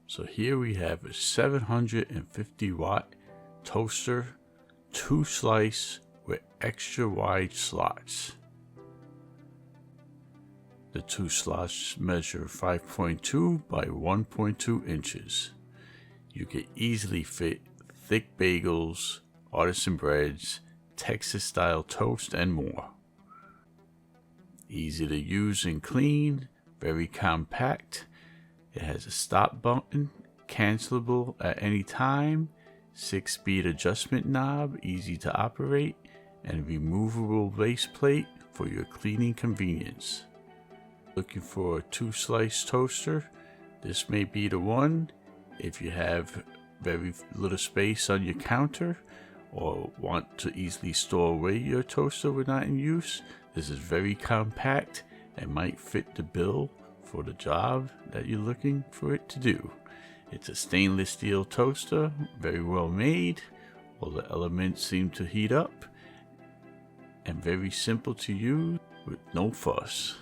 So here we have a 750 watt toaster, 2 slice with extra wide slots. The 2 slots measure 5.2 by 1.2 inches. You can easily fit thick bagels, artisan breads, Texas style toast, and more. Easy to use and clean, very compact. It has a stop button, cancelable at any time, 6-speed adjustment knob, easy to operate, and removable base plate for your cleaning convenience. Looking for a 2-slice toaster? This may be the one. If you have very little space on your counter or want to easily store away your toaster when not in use, this is very compact and might fit the bill for the job that you're looking for it to do. It's a stainless steel toaster, very well made. All the elements seem to heat up and very simple to use with no fuss.